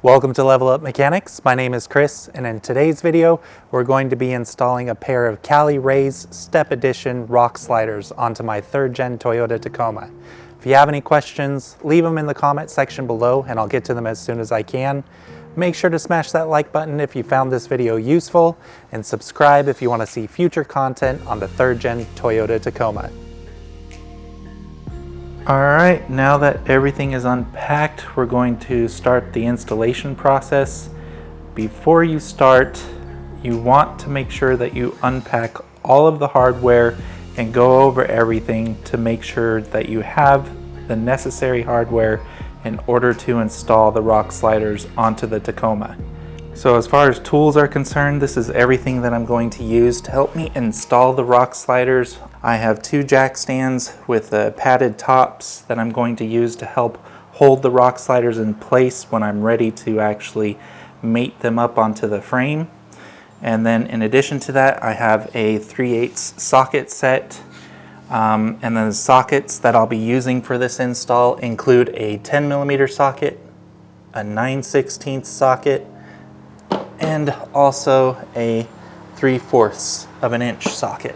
Welcome to Level Up Mechanics. My name is Chris, and in today's video, we're going to be installing a pair of Cali-Raised Step Edition rock sliders onto my 3rd gen Toyota Tacoma. If you have any questions, leave them in the comment section below and I'll get to them as soon as I can. Make sure to smash that like button if you found this video useful, and subscribe if you want to see future content on the 3rd gen Toyota Tacoma. Alright, now that everything is unpacked, we're going to start the installation process. Before you start, you want to make sure that you unpack all of the hardware and go over everything to make sure that you have the necessary hardware in order to install the rock sliders onto the Tacoma. So as far as tools are concerned, this is everything that I'm going to use to help me install the rock sliders. I have 2 jack stands with padded tops that I'm going to use to help hold the rock sliders in place when I'm ready to actually mate them up onto the frame. And then in addition to that, I have a 3/8 socket set. And then the sockets that I'll be using for this install include a 10mm socket, a 9/16 socket, and also a 3/4 of an inch socket.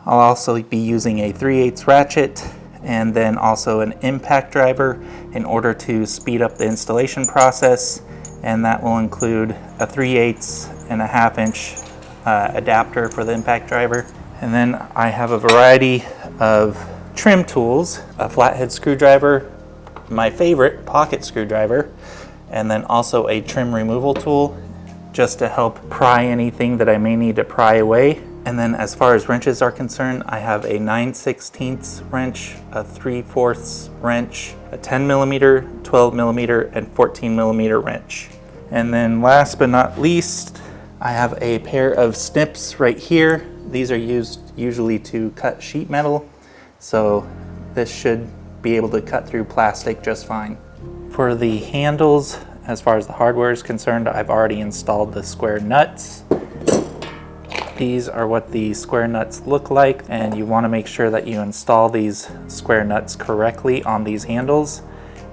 I'll also be using a 3/8 ratchet and then also an impact driver in order to speed up the installation process, and that will include a 3/8 and a 1/2 inch adapter for the impact driver. And then I have a variety of trim tools, a flathead screwdriver, my favorite pocket screwdriver, and then also a trim removal tool just to help pry anything that I may need to pry away. And then as far as wrenches are concerned, I have a 9/16 wrench, a 3/4 wrench, a 10mm, 12mm, and 14mm wrench. And then last but not least, I have a pair of snips right here. These are used usually to cut sheet metal, so this should be able to cut through plastic just fine. For the handles, as far as the hardware is concerned, I've already installed the square nuts. These are what the square nuts look like, and you want to make sure that you install these square nuts correctly on these handles.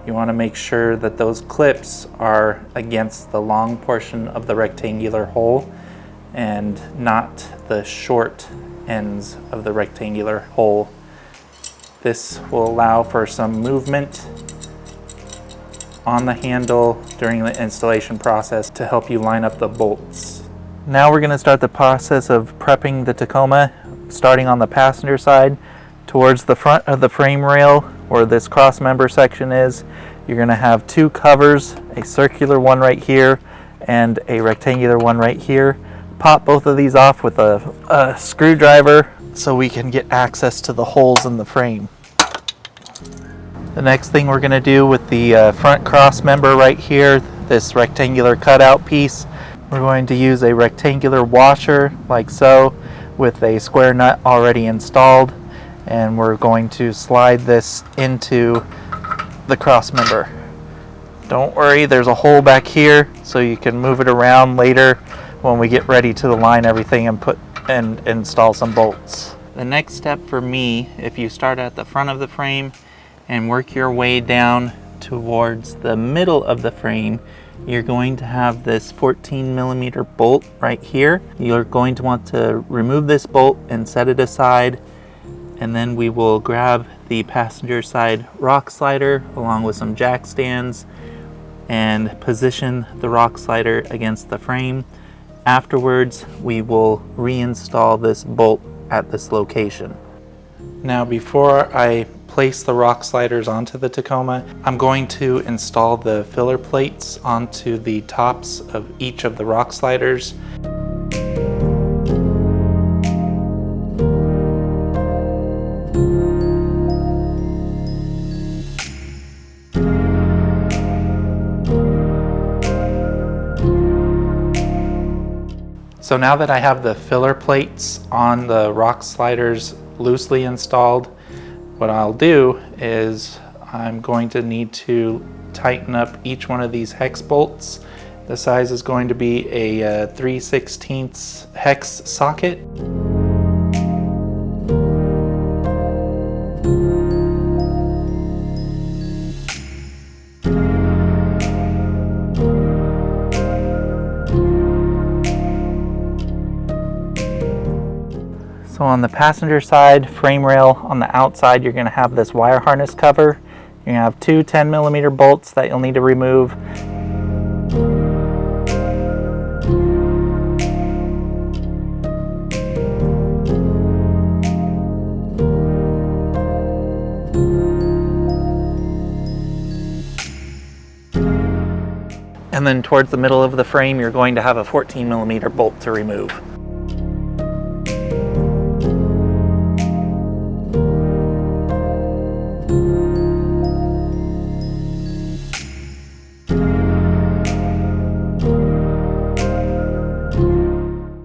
You want to make sure that those clips are against the long portion of the rectangular hole and not the short ends of the rectangular hole. This will allow for some movement on the handle during the installation process to help you line up the bolts. Now we're going to start the process of prepping the Tacoma, starting on the passenger side. Towards the front of the frame rail where this cross member section is, you're going to have 2 covers, a circular one right here and a rectangular one right here. Pop both of these off with a screwdriver so we can get access to the holes in the frame. The next thing we're going to do with the front cross member right here, this rectangular cutout piece, we're going to use a rectangular washer like so with a square nut already installed, and we're going to slide this into the cross member. Don't worry, there's a hole back here so you can move it around later when we get ready to align everything and install some bolts. The next step for me, if you start at the front of the frame and work your way down towards the middle of the frame, you're going to have this 14mm bolt right here. You're going to want to remove this bolt and set it aside, and then we will grab the passenger side rock slider along with some jack stands and position the rock slider against the frame. Afterwards, we will reinstall this bolt at this location. Now, before I place the rock sliders onto the Tacoma, I'm going to install the filler plates onto the tops of each of the rock sliders. So now that I have the filler plates on the rock sliders loosely installed, what I'll do is I'm going to need to tighten up each one of these hex bolts. The size is going to be a 3/16 hex socket. So on the passenger side frame rail, on the outside, you're going to have this wire harness cover. You're going to have two 10mm bolts that you'll need to remove. And then towards the middle of the frame, you're going to have a 14mm bolt to remove.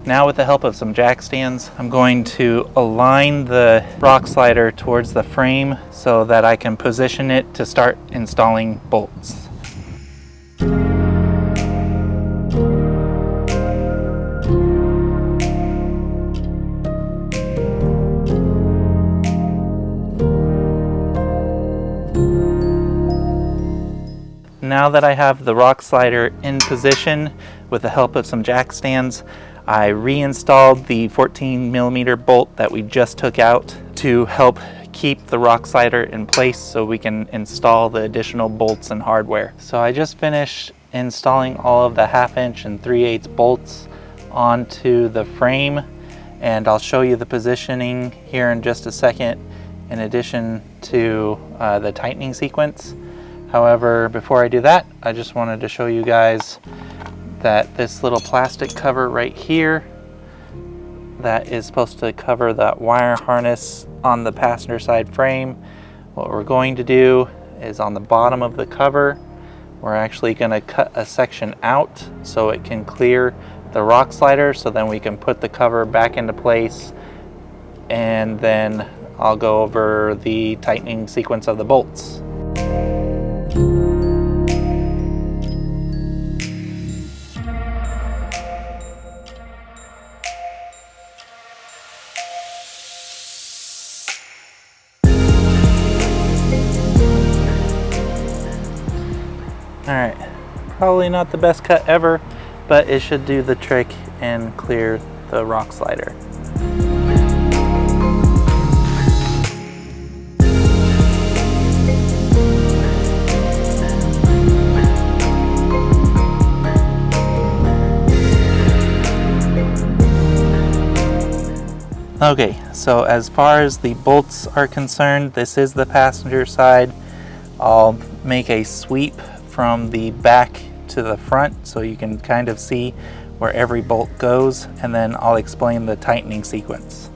Now, with the help of some jack stands, I'm going to align the rock slider towards the frame so that I can position it to start installing bolts. Now that I have the rock slider in position with the help of some jack stands, I reinstalled the 14mm bolt that we just took out to help keep the rock slider in place so we can install the additional bolts and hardware. So I just finished installing all of the 1/2" and 3/8 bolts onto the frame, and I'll show you the positioning here in just a second in addition to the tightening sequence. However, before I do that, I just wanted to show you guys that this little plastic cover right here that is supposed to cover that wire harness on the passenger side frame. What we're going to do is on the bottom of the cover, we're actually going to cut a section out so it can clear the rock slider, so then we can put the cover back into place, and then I'll go over the tightening sequence of the bolts. Alright, probably not the best cut ever, but it should do the trick and clear the rock slider. Okay, so as far as the bolts are concerned, this is the passenger side. I'll make a sweep from the back to the front so you can kind of see where every bolt goes, and then I'll explain the tightening sequence.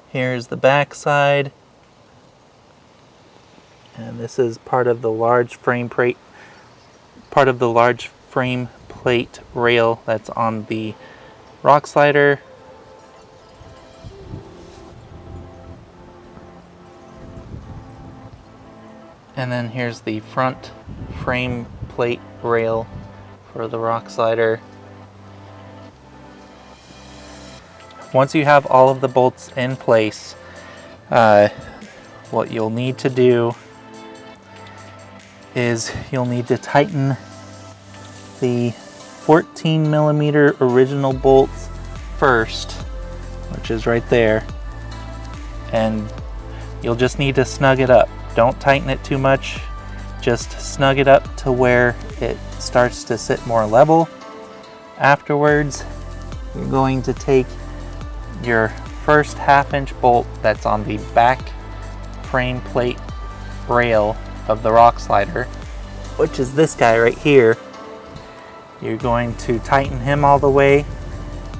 Here's the back side, and this is part of the large frame plate, rail that's on the rock slider. And then here's the front frame plate rail for the rock slider. Once you have all of the bolts in place, what you'll need to do is you'll need to tighten the 14mm original bolts first, which is right there, and you'll just need to snug it up. Don't tighten it too much. Just snug it up to where it starts to sit more level. Afterwards, you're going to take your first 1/2-inch bolt that's on the back frame plate rail of the rock slider, which is this guy right here. You're going to tighten him all the way.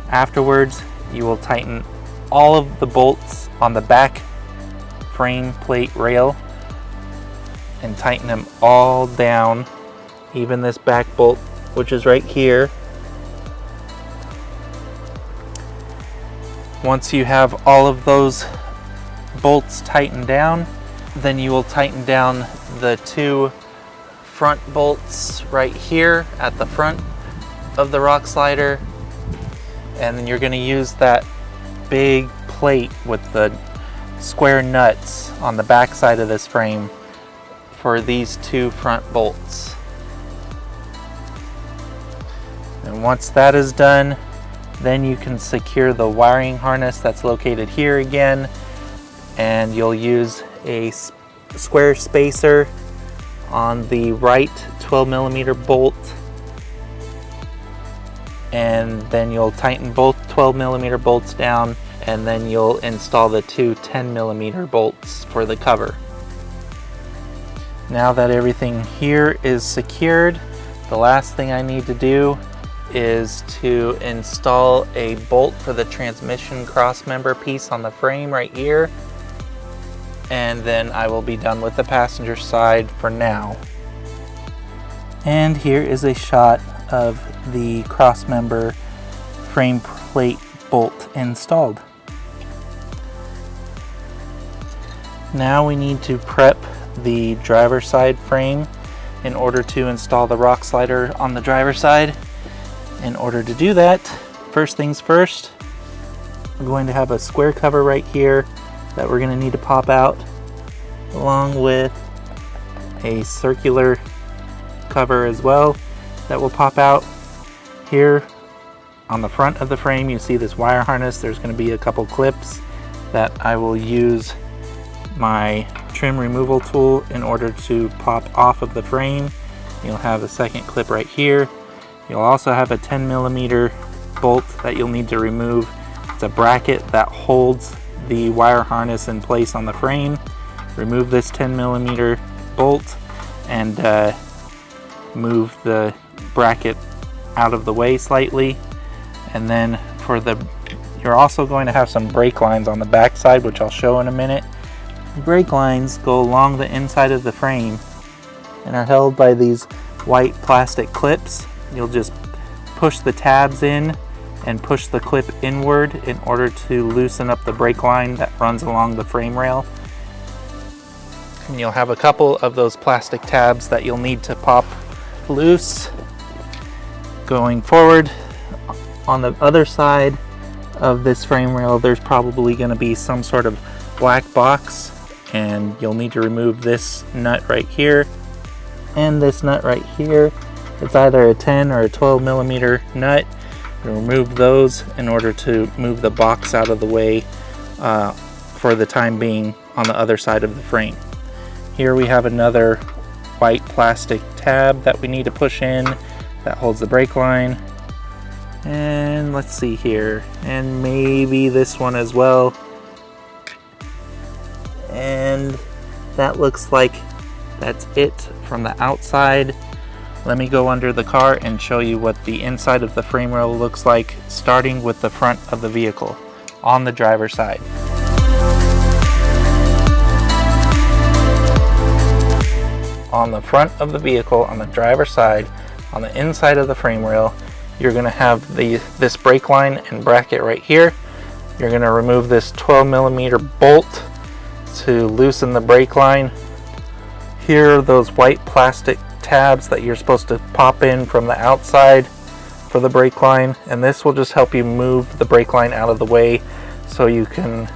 Afterwards, you will tighten all of the bolts on the back frame plate rail and tighten them all down, even this back bolt, which is right here. Once you have all of those bolts tightened down, then you will tighten down the 2 front bolts right here at the front of the rock slider, and then you're going to use that big plate with the square nuts on the back side of this frame for these 2 front bolts. And once that is done, then you can secure the wiring harness that's located here again, and you'll use a square spacer on the right 12mm bolt, and then you'll tighten both 12mm bolts down, and then you'll install the 2 10mm bolts for the cover. Now that everything here is secured, the last thing I need to do is to install a bolt for the transmission crossmember piece on the frame right here, and then I will be done with the passenger side for now. And here is a shot of the crossmember frame plate bolt installed. Now we need to prep the driver's side frame in order to install the rock slider on the driver's side. In order to do that, first things first, we're going to have a square cover right here that we're going to need to pop out, along with a circular cover as well that will pop out. Here on the front of the frame, you see this wire harness. There's going to be a couple clips that I will use my trim removal tool in order to pop off of the frame. You'll have a second clip right here. You'll also have a 10mm bolt that you'll need to remove. It's a bracket that holds the wire harness in place on the frame. Remove this 10mm bolt and move the bracket out of the way slightly. And then you're also going to have some brake lines on the back side, which I'll show in a minute. The brake lines go along the inside of the frame and are held by these white plastic clips. You'll just push the tabs in and push the clip inward in order to loosen up the brake line that runs along the frame rail. And you'll have a couple of those plastic tabs that you'll need to pop loose. Going forward, on the other side of this frame rail, there's probably going to be some sort of black box, and you'll need to remove this nut right here and this nut right here. It's either a 10 or a 12mm nut. You remove those in order to move the box out of the way for the time being on the other side of the frame. Here we have another white plastic tab that we need to push in that holds the brake line. And let's see here, and maybe this one as well. And that looks like that's it from the outside. Let me go under the car and show you what the inside of the frame rail looks like, starting with the front of the vehicle on the driver's side. On the front of the vehicle, on the driver's side, on the inside of the frame rail, you're going to have this brake line and bracket right here. You're going to remove this 12mm bolt to loosen the brake line. Here are those white plastic tabs that you're supposed to pop in from the outside for the brake line, and this will just help you move the brake line out of the way so you can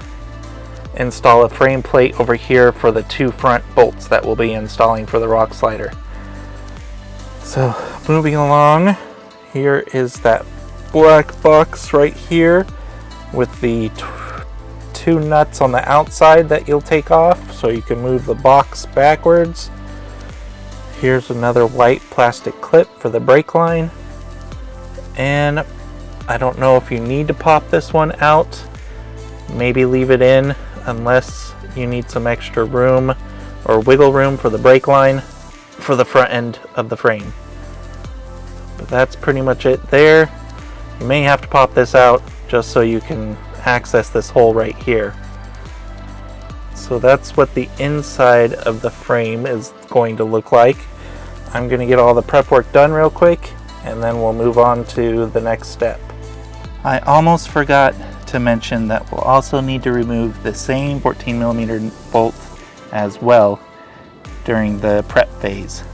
install a frame plate over here for the 2 front bolts that we'll be installing for the rock slider. So moving along, here is that black box right here with the 2 nuts on the outside that you'll take off so you can move the box backwards. Here's another white plastic clip for the brake line. And I don't know if you need to pop this one out. Maybe leave it in unless you need some extra room or wiggle room for the brake line for the front end of the frame. But that's pretty much it there. You may have to pop this out just so you can access this hole right here. So that's what the inside of the frame is going to look like. I'm going to get all the prep work done real quick and then we'll move on to the next step. I almost forgot to mention that we'll also need to remove the same 14mm bolt as well during the prep phase.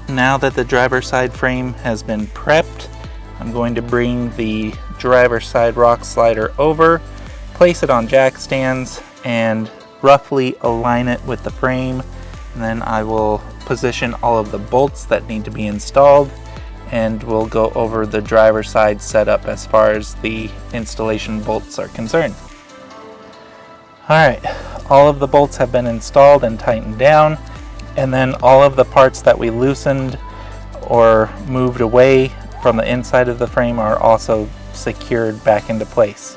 Now that the driver's side frame has been prepped, I'm going to bring the driver's side rock slider over, place it on jack stands, and roughly align it with the frame. And then I will position all of the bolts that need to be installed, and we'll go over the driver's side setup as far as the installation bolts are concerned. Alright, all of the bolts have been installed and tightened down, and then all of the parts that we loosened or moved away from the inside of the frame are also secured back into place.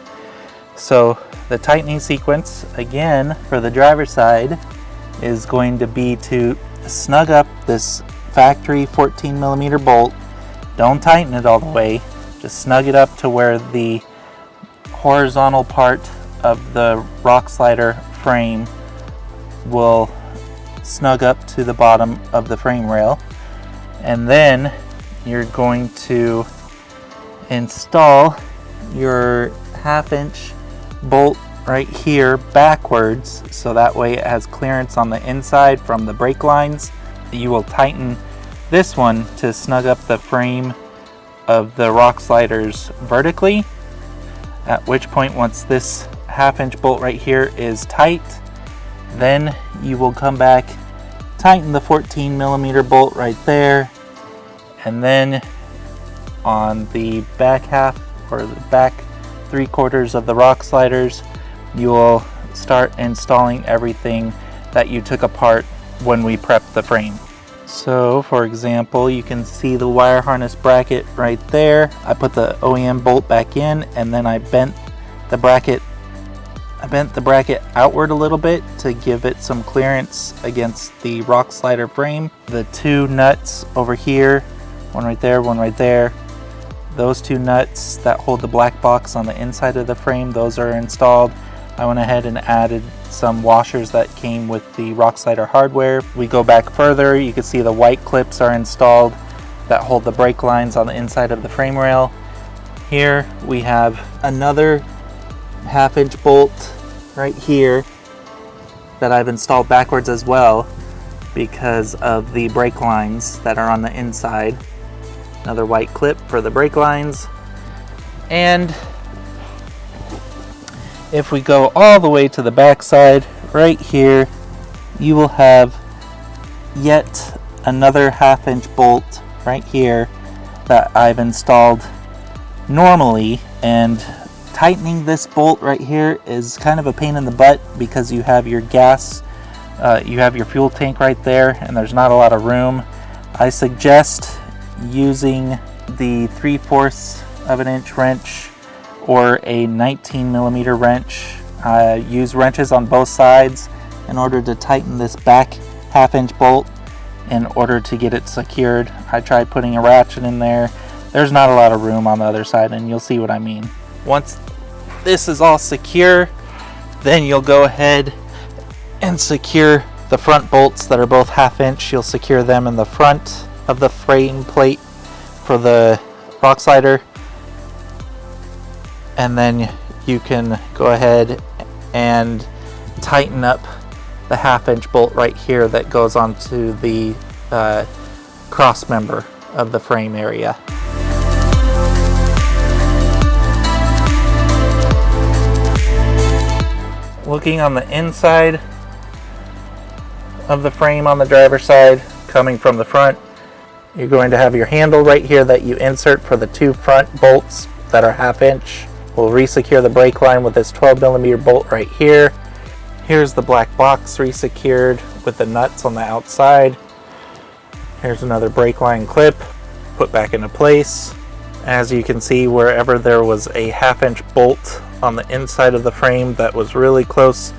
So the tightening sequence, again, for the driver's side is going to be to snug up this factory 14mm bolt. Don't tighten it all the way, just snug it up to where the horizontal part of the rock slider frame will snug up to the bottom of the frame rail. And then you're going to install your 1/2 inch bolt right here backwards, so that way it has clearance on the inside from the brake lines. You will tighten this one to snug up the frame of the rock sliders vertically, at which point, once this 1/2 inch bolt right here is tight, then you will come back, tighten the 14mm bolt right there, and then on the back half or the back 3/4 of the rock sliders, you will start installing everything that you took apart when we prepped the frame. So for example, you can see the wire harness bracket right there. I put the OEM bolt back in, and then I bent the bracket outward a little bit to give it some clearance against the rock slider frame. The 2 nuts over here, one right there, those 2 nuts that hold the black box on the inside of the frame, those are installed. I went ahead and added some washers that came with the rock slider hardware. We go back further, you can see the white clips are installed that hold the brake lines on the inside of the frame rail. Here we have another 1/2 inch bolt right here that I've installed backwards as well because of the brake lines that are on the inside. Another white clip for the brake lines. And if we go all the way to the back side, right here, you will have yet another 1/2 inch bolt right here that I've installed normally. And tightening this bolt right here is kind of a pain in the butt because you have your gas, you have your fuel tank right there, and there's not a lot of room. I suggest using the 3/4 of an inch wrench or a 19mm wrench. Use wrenches on both sides in order to tighten this back 1/2 inch bolt in order to get it secured. I tried putting a ratchet in there. There's not a lot of room on the other side, and you'll see what I mean. Once this is all secure, then you'll go ahead and secure the front bolts that are both 1/2 inch. You'll secure them in the front of the frame plate for the rock slider, and then you can go ahead and tighten up the 1/2 inch bolt right here that goes onto the cross member of the frame area. Looking on the inside of the frame on the driver's side, coming from the front, you're going to have your handle right here that you insert for the 2 front bolts that are 1/2 inch. We'll resecure the brake line with this 12mm bolt right here. Here's the black box resecured with the nuts on the outside. Here's another brake line clip, put back into place. As you can see, wherever there was a 1/2-inch bolt on the inside of the frame that was really close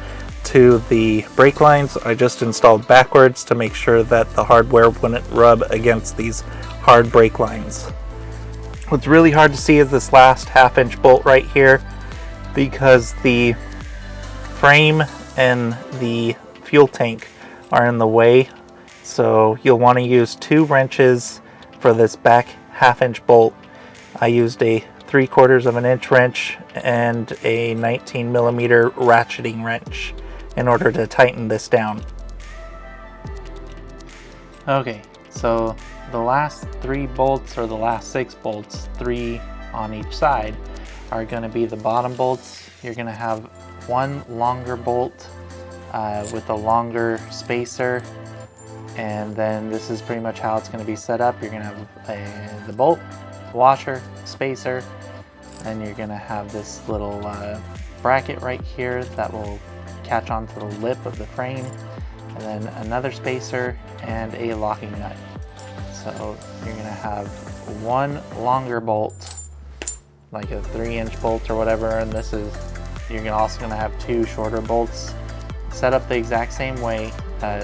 to the brake lines, I just installed backwards to make sure that the hardware wouldn't rub against these hard brake lines. What's really hard to see is this last 1/2-inch bolt right here, because the frame and the fuel tank are in the way. So you'll want to use 2 wrenches for this back 1/2-inch bolt. I used a 3/4 inch wrench and a 19mm ratcheting wrench in order to tighten this down. Okay, so the last 3 bolts, or the last 6 bolts, 3 on each side, are going to be the bottom bolts. You're going to have one longer bolt with a longer spacer, and then this is pretty much how it's going to be set up. You're going to have the bolt, washer, spacer, and you're going to have this little bracket right here that will catch onto the lip of the frame, and then another spacer and a locking nut. So you're going to have one longer bolt, like a 3-inch bolt or whatever, and this is, you're also going to have 2 shorter bolts set up the exact same way.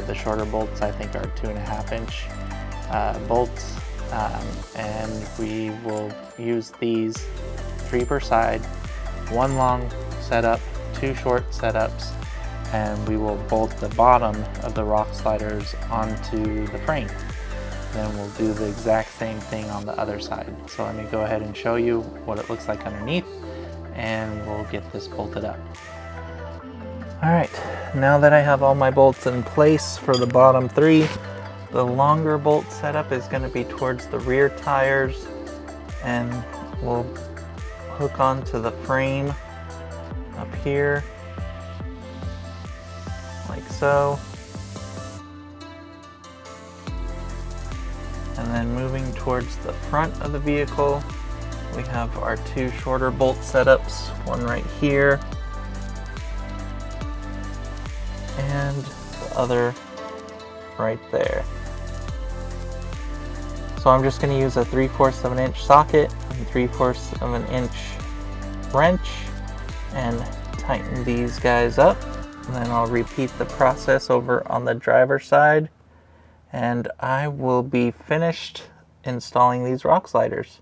The shorter bolts I think are 2.5-inch bolts, and we will use these 3 per side, 1 long setup, 2 short setups, and we will bolt the bottom of the rock sliders onto the frame. Then we'll do the exact same thing on the other side. So let me go ahead and show you what it looks like underneath, and we'll get this bolted up. Alright, now that I have all my bolts in place for the bottom 3, the longer bolt setup is going to be towards the rear tires, and we'll hook onto the frame up here, like so. And then moving towards the front of the vehicle, we have our 2 shorter bolt setups, one right here, and the other right there. So I'm just going to use a 3/4 inch socket and 3/4 inch wrench and tighten these guys up. And then I'll repeat the process over on the driver's side, and I will be finished installing these rock sliders.